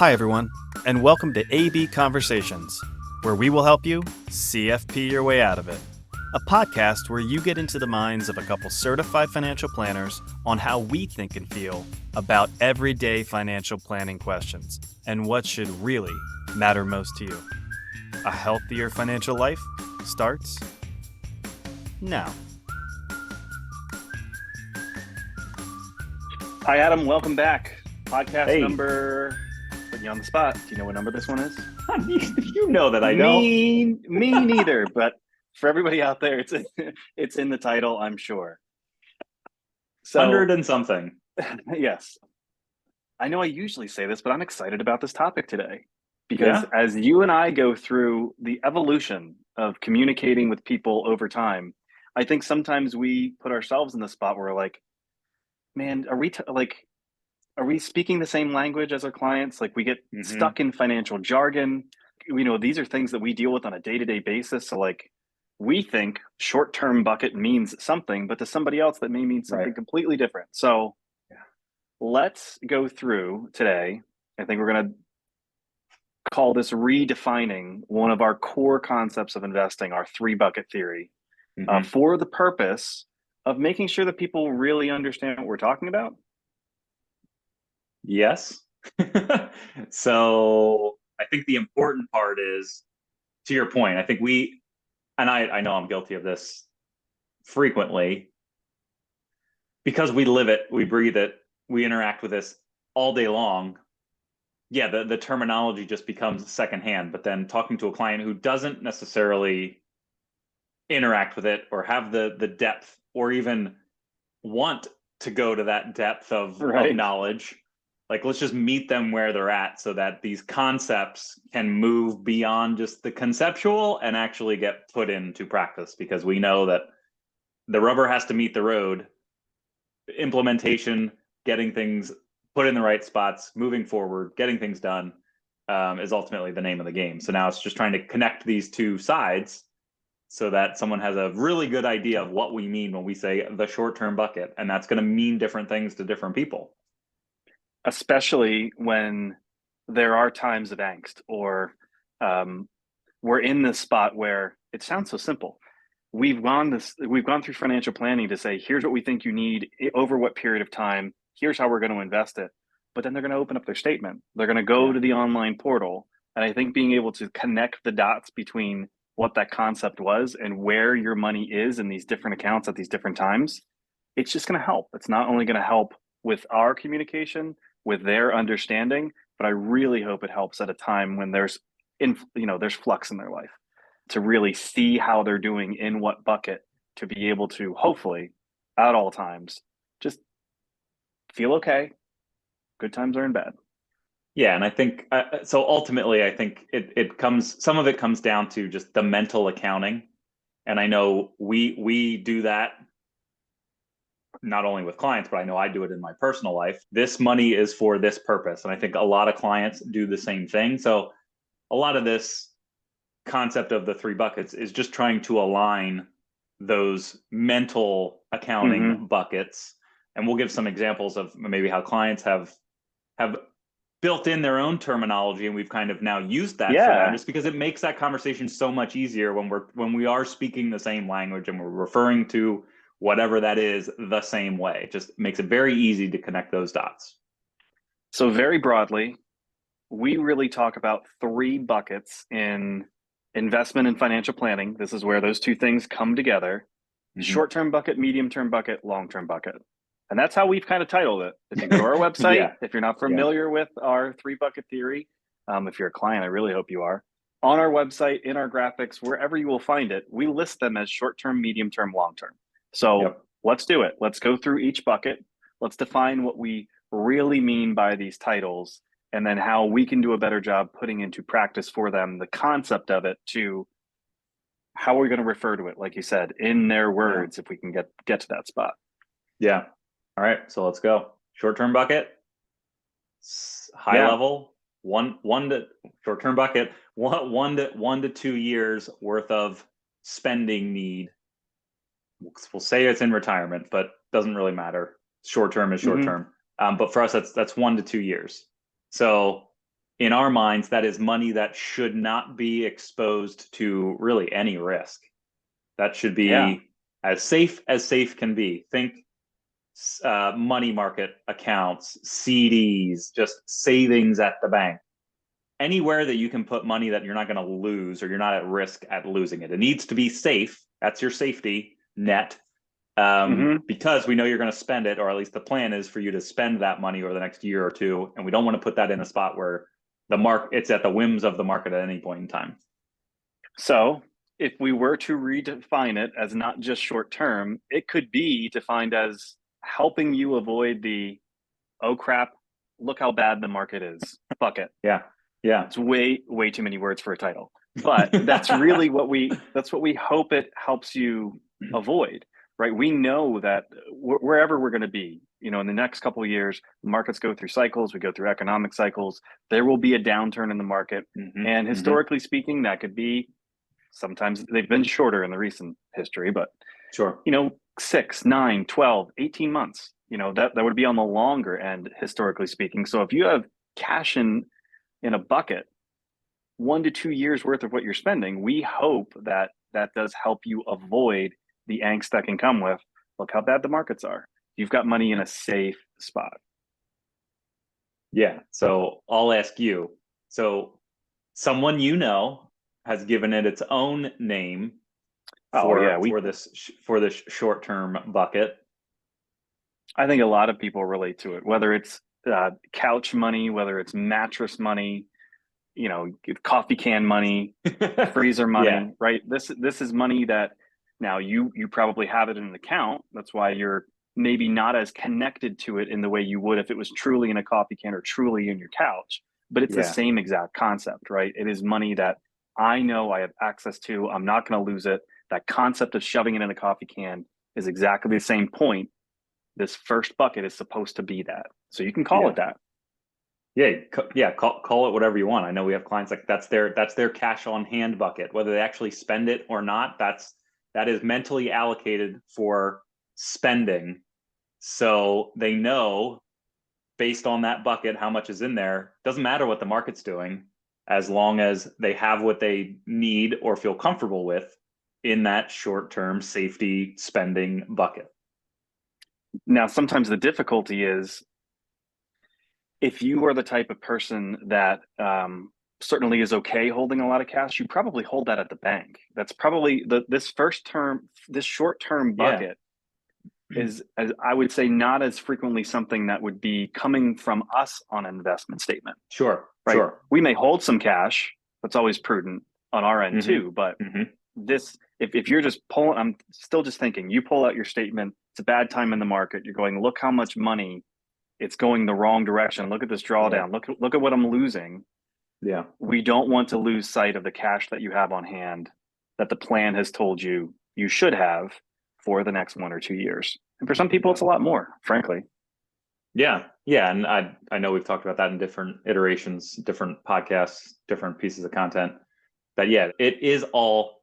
Hi, everyone, and welcome to AB Conversations, where we will help you CFP your way out of it. A podcast where you get into the minds of a couple certified financial planners on how we think and feel about everyday financial planning questions and what should really matter most to you. A healthier financial life starts now. Hi, Adam. Welcome back. Podcast Hey. number. Putting you on the spot. Do you know what number this one is? You know that I don't. Me neither. But for everybody out there, it's in the title, I'm sure. So 100 and something. yes, I know I usually say this, but I'm excited about this topic today because as you and I go through the evolution of communicating with people over time, I think sometimes we put ourselves in the spot where we're like, man, are we speaking the same language as our clients? Like we get stuck in financial jargon. These are things that we deal with on a day-to-day basis. So like we think short-term bucket means something, but to somebody else that may mean something completely different. So let's go through today. I think we're going to call this redefining one of our core concepts of investing, our three-bucket theory, for the purpose of making sure that people really understand what we're talking about. Yes. So I think the important part is, to your point, I think I know I'm guilty of this frequently because we live it, we breathe it, we interact with this all day long. Yeah, the terminology just becomes secondhand, but then talking to a client who doesn't necessarily interact with it or have the depth or even want to go to that depth of knowledge, like let's just meet them where they're at so that these concepts can move beyond just the conceptual and actually get put into practice, because we know that the rubber has to meet the road. Implementation, getting things put in the right spots, moving forward, getting things done is ultimately the name of the game. So now it's just trying to connect these two sides so that someone has a really good idea of what we mean when we say the short-term bucket. And that's going to mean different things to different people. Especially when there are times of angst or we're in this spot where it sounds so simple. We've gone through financial planning to say, here's what we think you need over what period of time. Here's how we're going to invest it. But then they're going to open up their statement. They're going to go to the online portal. And I think being able to connect the dots between what that concept was and where your money is in these different accounts at these different times, it's just going to help. It's not only going to help with our communication, with their understanding, but I really hope it helps at a time when there's flux in their life, to really see how they're doing in what bucket, to be able to hopefully at all times just feel okay. Good times are in bad. Yeah, and I think so. Ultimately, I think some of it comes down to just the mental accounting, and I know we do that not only with clients, but I know I do it in my personal life. This money is for this purpose, and I think a lot of clients do the same thing. So a lot of this concept of the three buckets is just trying to align those mental accounting buckets, and we'll give some examples of maybe how clients have built in their own terminology, and we've kind of now used that for them, just because it makes that conversation so much easier when we are speaking the same language and we're referring to whatever that is the same way. It just makes it very easy to connect those dots. So very broadly, we really talk about three buckets in investment and financial planning. This is where those two things come together: short-term bucket, medium-term bucket, long-term bucket. And that's how we've kind of titled it. If you go to our website, if you're not familiar with our three-bucket theory, if you're a client, I really hope you are. On our website, in our graphics, wherever you will find it, we list them as short-term, medium-term, long-term. So let's do it. Let's go through each bucket. Let's define what we really mean by these titles, and then how we can do a better job putting into practice for them the concept of it, to how are we going to refer to it, like you said, in their words, if we can get to that spot. Yeah. All right. So let's go. Short-term bucket, high level, short-term bucket, one to 2 years worth of spending need. We'll say it's in retirement, but doesn't really matter. Short-term is short-term. But for us, that's 1 to 2 years. So in our minds, that is money that should not be exposed to really any risk. That should be as safe can be. Think money market accounts, CDs, just savings at the bank. Anywhere that you can put money that you're not going to lose or you're not at risk at losing it. It needs to be safe. That's your safety net. Because we know you're going to spend it, or at least the plan is for you to spend that money over the next year or two. And we don't want to put that in a spot where it's at the whims of the market at any point in time. So if we were to redefine it as not just short term, it could be defined as helping you avoid the, oh crap, look how bad the market is bucket. Yeah. It's way too many words for a title, but that's really what we hope it helps you avoid, right? We know that wherever we're going to be, in the next couple of years, markets go through cycles, we go through economic cycles, there will be a downturn in the market. And historically speaking, that could be, sometimes they've been shorter in the recent history, but sure, 6, 9, 12, 18 months, that would be on the longer end, historically speaking. So if you have cash in a bucket, 1 to 2 years worth of what you're spending, we hope that does help you avoid the angst that can come with, look how bad the markets are. You've got money in a safe spot. Yeah. So I'll ask you. So someone has given it its own name for this short-term bucket. I think a lot of people relate to it, whether it's couch money, whether it's mattress money, coffee can money, freezer money, right? This is money that now you probably have it in an account. That's why you're maybe not as connected to it in the way you would if it was truly in a coffee can or truly in your couch. But it's the same exact concept, right? It is money that I know I have access to. I'm not going to lose it. That concept of shoving it in a coffee can is exactly the same point. This first bucket is supposed to be that. So you can call it that. Call it whatever you want. I know we have clients like that's their cash on hand bucket. Whether they actually spend it or not, that is mentally allocated for spending. So they know based on that bucket how much is in there. Doesn't matter what the market's doing, as long as they have what they need or feel comfortable with in that short-term safety spending bucket. Now, sometimes the difficulty is if you are the type of person that certainly is okay holding a lot of cash, you probably hold that at the bank. That's probably this short-term bucket is, as I would say, not as frequently something that would be coming from us on an investment statement. Sure. Right. Sure. We may hold some cash. That's always prudent on our end too. But this, if you're just pulling, I'm still just thinking, you pull out your statement, it's a bad time in the market. You're going, look how much money, it's going the wrong direction. Look at this drawdown. Look at what I'm losing. Yeah. We don't want to lose sight of the cash that you have on hand that the plan has told you you should have for the next 1 or 2 years. And for some people, it's a lot more, frankly. Yeah. And I know we've talked about that in different iterations, different podcasts, different pieces of content. But it is all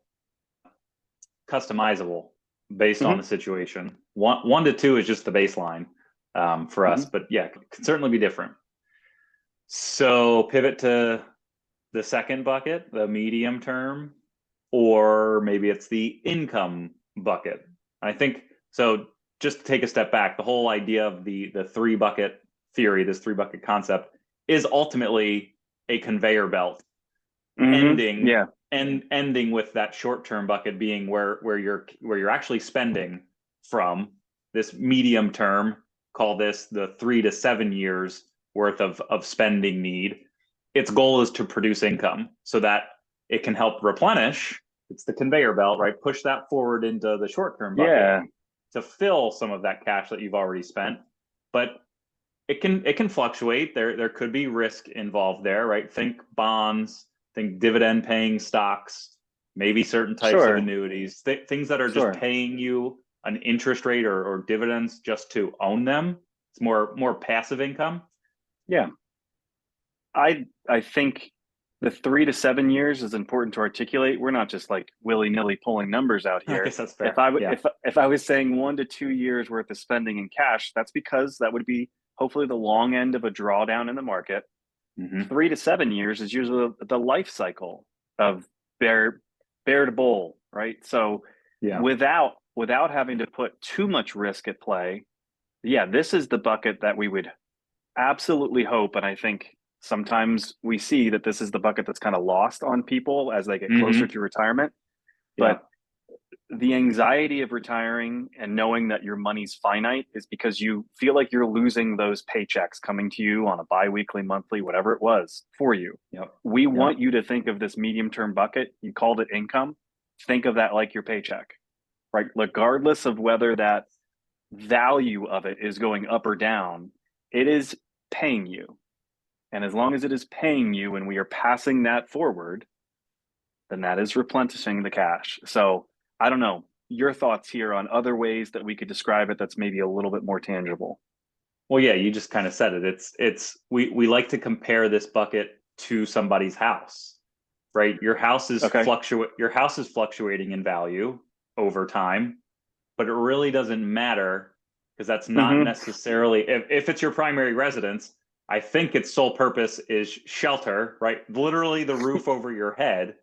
customizable based on the situation. 1 to 2 is just the baseline for us, but it could certainly be different. So pivot to the second bucket, the medium term, or maybe it's the income bucket. I think so. Just to take a step back, the whole idea of the 3 bucket theory, this 3 bucket concept, is ultimately a conveyor belt, ending with that short term bucket being where you're actually spending from. This medium term, call this the 3 to 7 years worth of spending need. Its goal is to produce income so that it can help replenish. It's the conveyor belt, right? Push that forward into the short term bucket to fill some of that cash that you've already spent. But it can fluctuate. There could be risk involved there, right? Think bonds, think dividend paying stocks, maybe certain types of annuities, things that are just paying you an interest rate or dividends just to own them. It's more passive income. Yeah. I think the 3 to 7 years is important to articulate. We're not just like willy-nilly pulling numbers out here. I guess that's fair. If I was saying 1 to 2 years worth of spending in cash, that's because that would be hopefully the long end of a drawdown in the market. Mhm. 3 to 7 years is usually the life cycle of bear to bull, right? So Yeah. without having to put too much risk at play, yeah, this is the bucket that we would absolutely hope. And I think sometimes we see that this is the bucket that's kind of lost on people as they get closer Mhm. to retirement. Yeah. But the anxiety of retiring and knowing that your money's finite is because you feel like you're losing those paychecks coming to you on a biweekly, monthly, whatever it was for you. Yep. We Yeah. want you to think of this medium term bucket. You called it income. Think of that like your paycheck, right? Regardless of whether that value of it is going up or down, it is paying you. And as long as it is paying you and we are passing that forward, then that is replenishing the cash. So I don't know your thoughts here on other ways that we could describe it that's maybe a little bit more tangible. Well, yeah, you just kind of said it. We like to compare this bucket to somebody's house, right? Okay. Your house is fluctuating in value over time, but it really doesn't matter because that's not Mm-hmm. necessarily if it's your primary residence. I think its sole purpose is shelter, right? Literally the roof over your head.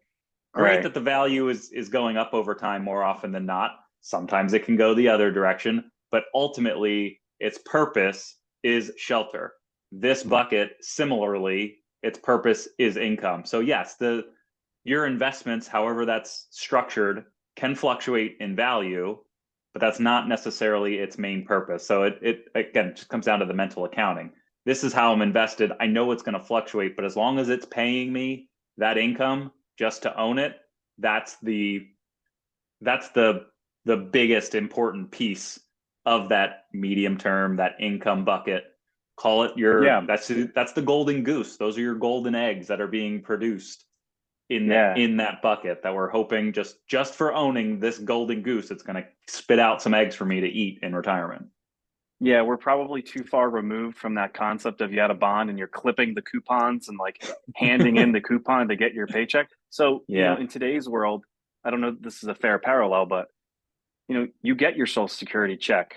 Great Right. that the value is going up over time more often than not. Sometimes it can go the other direction, but ultimately its purpose is shelter. This bucket, similarly, its purpose is income. So yes, the your investments, however that's structured, can fluctuate in value, but that's not necessarily its main purpose. So it again just comes down to the mental accounting. This is how I'm invested. I know it's going to fluctuate, but as long as it's paying me that income just to own it, that's the biggest important piece of that medium term, that income bucket. Call it Yeah. that's the golden goose. Those are your golden eggs that are being produced Yeah. in that bucket that we're hoping just for owning this golden goose, it's going to spit out some eggs for me to eat in retirement. Yeah. We're probably too far removed from that concept of you had a bond and you're clipping the coupons and like handing in the coupon to get your paycheck. So, Yeah. in today's world, I don't know if this is a fair parallel, but you get your social security check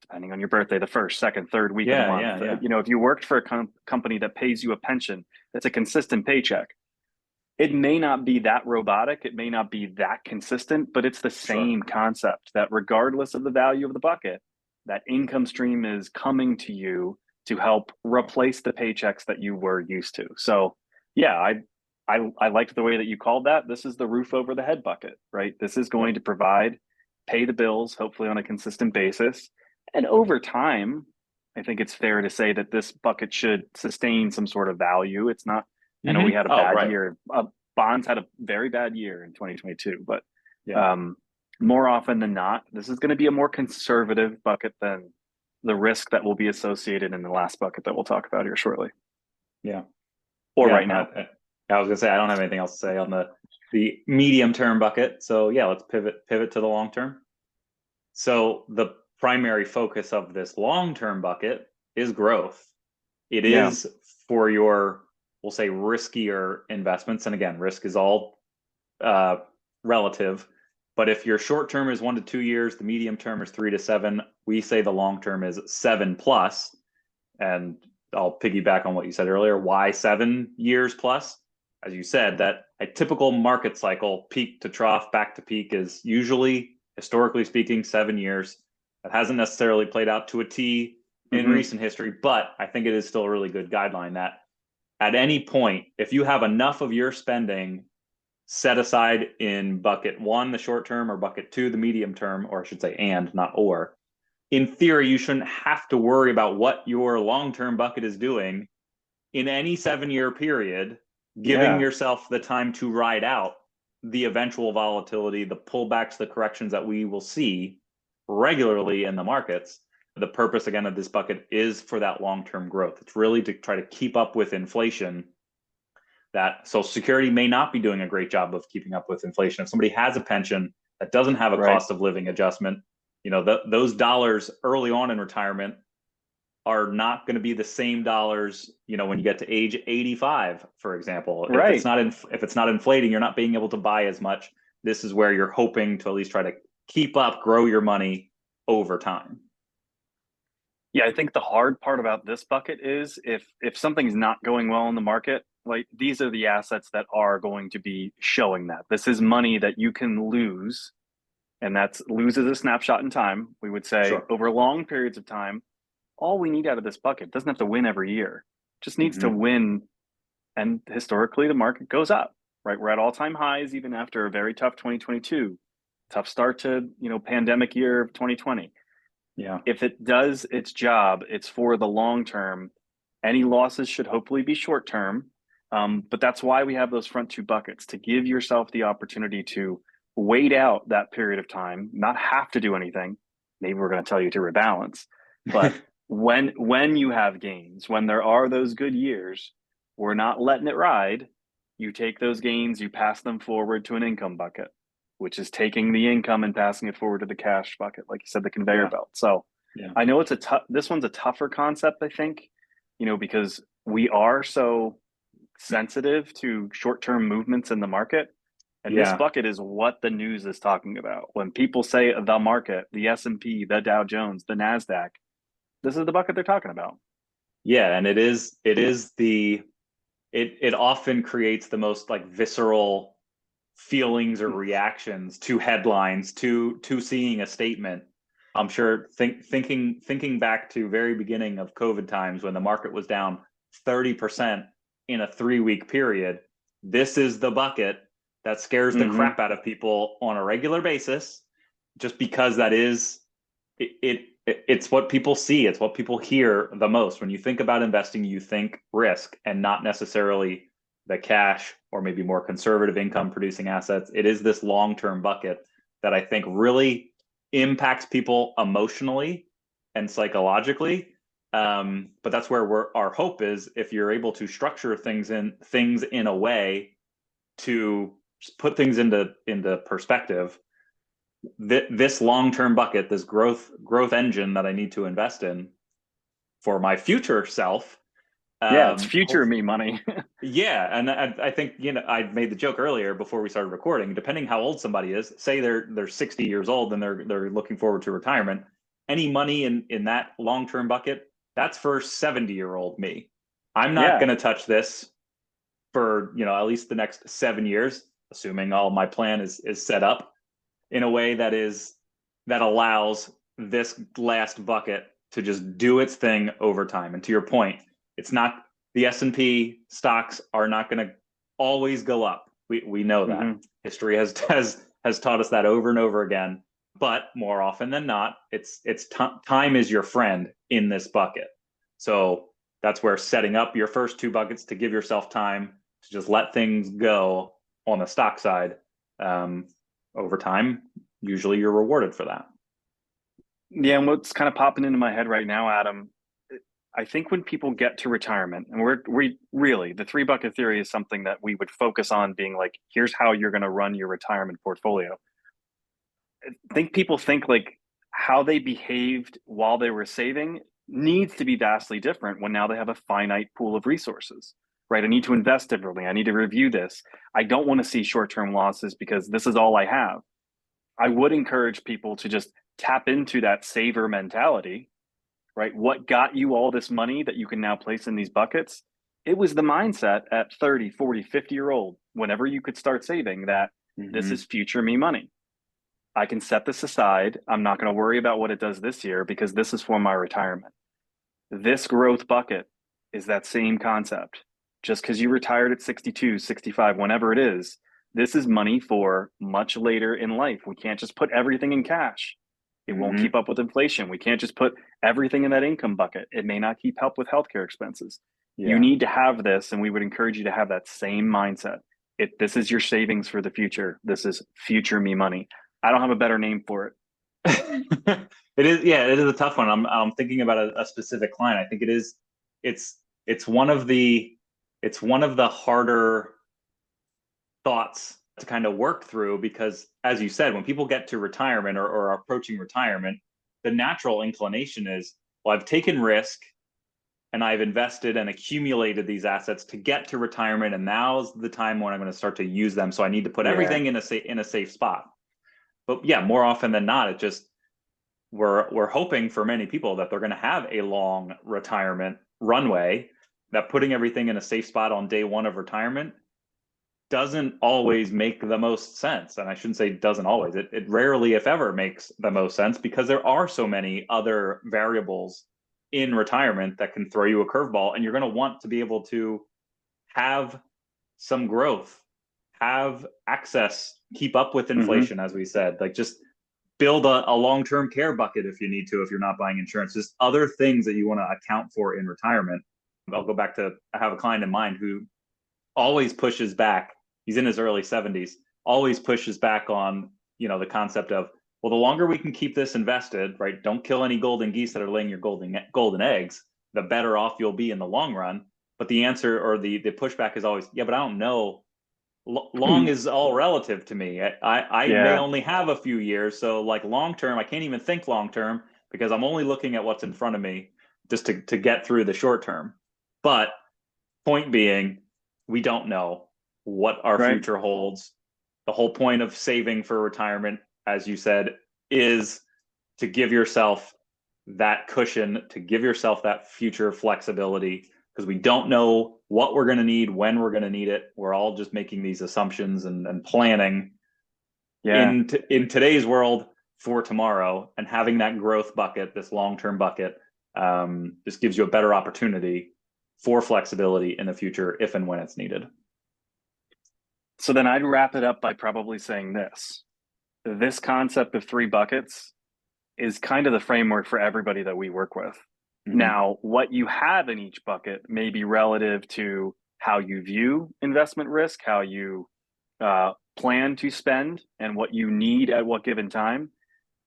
depending on your birthday, the first, second, third week of the Yeah. month. Yeah. Yeah. If you worked for a company that pays you a pension, that's a consistent paycheck. It may not be that robotic, it may not be that consistent, but it's the Sure. same concept that regardless of the value of the bucket, that income stream is coming to you to help replace the paychecks that you were used to. So, yeah, I liked the way that you called that. This is the roof over the head bucket, right? This is going Yep. to provide, pay the bills, hopefully on a consistent basis. And over time, I think it's fair to say that this bucket should sustain some sort of value. It's not, I know we had a Oh, bad right. year. Bonds had a very bad year in 2022, but Yeah. um, more often than not, this is going to be a more conservative bucket than the risk that will be associated in the last bucket that we'll talk about here shortly, Yeah. or Yeah. right now. I was gonna say I don't have anything else to say on the medium term bucket. So yeah, let's pivot to the long term. So the primary focus of this long term bucket is growth. It Yeah. is for your, we'll say, riskier investments. And again, risk is all relative. But if your short term is 1 to 2 years, the medium term is 3 to 7. We say the long term is 7 plus. And I'll piggyback on what you said earlier. Why 7 years plus? As you said, that a typical market cycle, peak to trough, back to peak, is usually, historically speaking, 7 years. That hasn't necessarily played out to a T in Mm-hmm. recent history, but I think it is still a really good guideline that at any point, if you have enough of your spending set aside in bucket one, the short term, or bucket two, the medium term, or I should say, and not or, in theory, you shouldn't have to worry about what your long term bucket is doing in any 7 year period, giving Yeah. yourself the time to ride out the eventual volatility, the pullbacks, the corrections that we will see regularly in the markets. The purpose, again, of this bucket is for that long term growth. It's really to try to keep up with inflation. That Social Security may not be doing a great job of keeping up with inflation. If somebody has a pension that doesn't have a Right. cost of living adjustment, those dollars early on in retirement are not going to be the same dollars, when you get to age 85, for example. If it's Right. not inflating, you're not being able to buy as much. This is where you're hoping to at least try to keep up, grow your money over time. Yeah, I think the hard part about this bucket is if something's not going well in the market, like these are the assets that are going to be showing that. This is money that you can lose, and that's loses a snapshot in time. We would say Sure. over long periods of time, all we need out of this bucket doesn't have to win every year. Just needs to Hmm. win, and historically the market goes up, right? We're at all-time highs even after a very tough 2022, tough start to, pandemic year of 2020. Yeah. If it does its job, it's for the long term. Any losses should hopefully be short term. But that's why we have those front two buckets to give yourself the opportunity to wait out that period of time, not have to do anything. Maybe we're going to tell you to rebalance, but when you have gains, when there are those good years, we're not letting it ride. You take those gains, you pass them forward to an income bucket, which is taking the income and passing it forward to the cash bucket, like you said, the conveyor Yeah. belt. So Yeah. I know this one's a tougher concept, I think, because we are so sensitive to short-term movements in the market. And this Yeah. bucket is what the news is talking about. When people say the market, the S&P, the Dow Jones, the NASDAQ, this is the bucket they're talking about. Yeah. And it often creates the most like visceral feelings or reactions to headlines, to seeing a statement. I'm sure thinking back to very beginning of COVID times when the market was down 30% in a 3-week period. This is the bucket that scares the Mm-hmm. crap out of people on a regular basis, just because that is it's what people see, it's what people hear the most. When you think about investing, you think risk and not necessarily the cash or maybe more conservative income producing assets. It is this long-term bucket that I think really impacts people emotionally and psychologically. But that's where our hope is, if you're able to structure things in a way to put things into perspective. This long-term bucket, this growth engine that I need to invest in for my future self. Yeah, it's future me money. Yeah, and I think I made the joke earlier before we started recording. Depending how old somebody is, say they're 60 years old and they're looking forward to retirement. Any money in that long-term bucket, that's for 70-year-old me. I'm not Yeah. going to touch this for at least the next 7 years, assuming all my plan is set up in a way that allows this last bucket to just do its thing over time. And to your point, it's not, the S&P stocks are not going to always go up. We know that. Mm-hmm. History has taught us that over and over again. But more often than not, time is your friend in this bucket. So that's where setting up your first two buckets to give yourself time to just let things go on the stock side. Over time, usually you're rewarded for that. Yeah, and what's kind of popping into my head right now, Adam, I think when people get to retirement, and we really, the three bucket theory is something that we would focus on being like, here's how you're going to run your retirement portfolio. I think people think like how they behaved while they were saving needs to be vastly different when now they have a finite pool of resources, right? I need to invest differently. I need to review this. I don't want to see short-term losses because this is all I have. I would encourage people to just tap into that saver mentality, right? What got you all this money that you can now place in these buckets? It was the mindset at 30, 40, 50-year-old, whenever you could start saving, that this is future me money. I can set this aside. I'm not going to worry about what it does this year because this is for my retirement. This growth bucket is that same concept. Just because you retired at 62, 65, whenever it is, this is money for much later in life. We can't just put everything in cash. It won't keep up with inflation. We can't just put everything in that income bucket. It may not keep up with healthcare expenses. Yeah. You need to have this, and we would encourage you to have that same mindset. This is your savings for the future. This is future me money. I don't have a better name for it. It is, yeah, it is a tough one. I'm thinking about a specific client. I think it's one of the harder thoughts to kind of work through, because as you said, when people get to retirement or are approaching retirement, the natural inclination is, well, I've taken risk and I've invested and accumulated these assets to get to retirement, and now's the time when I'm going to start to use them. So I need to put everything in a safe spot. But yeah, more often than not, we're hoping for many people that they're going to have a long retirement runway, that putting everything in a safe spot on day one of retirement doesn't always make the most sense. And I shouldn't say doesn't always, it rarely, if ever, makes the most sense, because there are so many other variables in retirement that can throw you a curveball, and you're going to want to be able to have some growth, have access, keep up with inflation, as we said, like just build a long-term care bucket if you need to, if you're not buying insurance, just other things that you want to account for in retirement. I'll go back to, I have a client in mind who always pushes back. He's in his early 70s, always pushes back on, the concept of, well, the longer we can keep this invested, right? Don't kill any golden geese that are laying your golden eggs, the better off you'll be in the long run. But the answer, or the pushback, is always, yeah, but I don't know. Long is all relative to me. I may only have a few years. So like long term, I can't even think long term, because I'm only looking at what's in front of me just to get through the short term. But point being, we don't know what our future holds. The whole point of saving for retirement, as you said, is to give yourself that cushion, to give yourself that future flexibility, because we don't know what we're going to need, when we're going to need it. We're all just making these assumptions and planning in today's world for tomorrow. And having that growth bucket, this long-term bucket, just gives you a better opportunity for flexibility in the future if and when it's needed. So then I'd wrap it up by probably saying this concept of 3 buckets is kind of the framework for everybody that we work with. Now, what you have in each bucket may be relative to how you view investment risk, how you plan to spend, and what you need at what given time.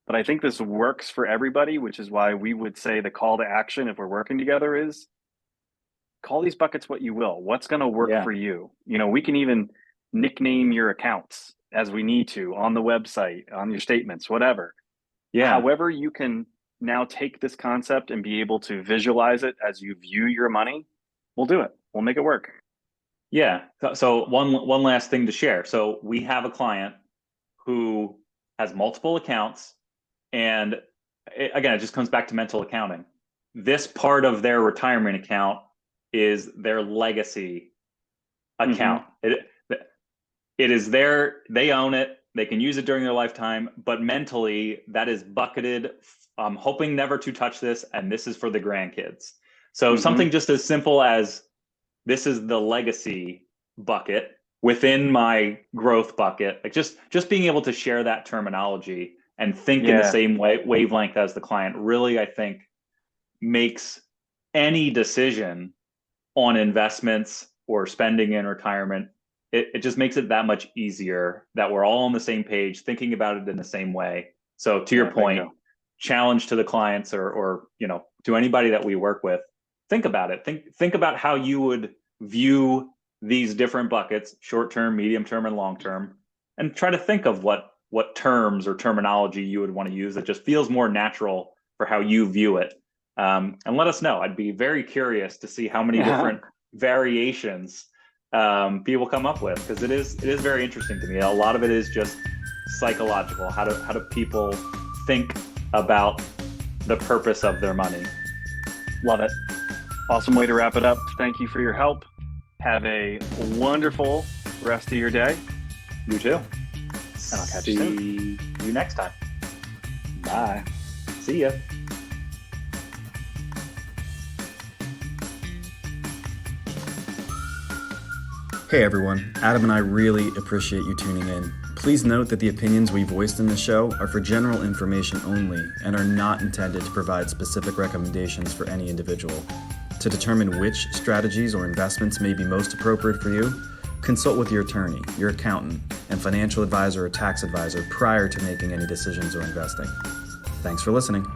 But I think this works for everybody, which is why we would say the call to action, if we're working together, is call these buckets what you will. What's going to work for you? We can even nickname your accounts as we need to on the website, on your statements, whatever. However you can now take this concept and be able to visualize it as you view your money, we'll do it. We'll make it work. Yeah. So one last thing to share. So we have a client who has multiple accounts, and again, it just comes back to mental accounting. This part of their retirement account is their legacy account. It is there. They own it. They can use it during their lifetime, but mentally that is bucketed. I'm hoping never to touch this, and this is for the grandkids. So something just as simple as, this is the legacy bucket within my growth bucket. Like just being able to share that terminology and think in the same wavelength as the client really, I think, makes any decision on investments or spending in retirement, it just makes it that much easier that we're all on the same page, thinking about it in the same way. So to your point, challenge to the clients or to anybody that we work with, think about it. Think about how you would view these different buckets, short-term, medium-term, and long-term, and try to think of what terms or terminology you would want to use that just feels more natural for how you view it. And let us know. I'd be very curious to see how many different variations people come up with, because it is very interesting to me. A lot of it is just psychological. How do people think about the purpose of their money? Love it. Awesome way to wrap it up. Thank you for your help. Have a wonderful rest of your day. You too. And I'll catch you soon. See you next time. Bye. See ya. Hey everyone, Adam and I really appreciate you tuning in. Please note that the opinions we voiced in the show are for general information only and are not intended to provide specific recommendations for any individual. To determine which strategies or investments may be most appropriate for you, consult with your attorney, your accountant, and financial advisor or tax advisor prior to making any decisions or investing. Thanks for listening.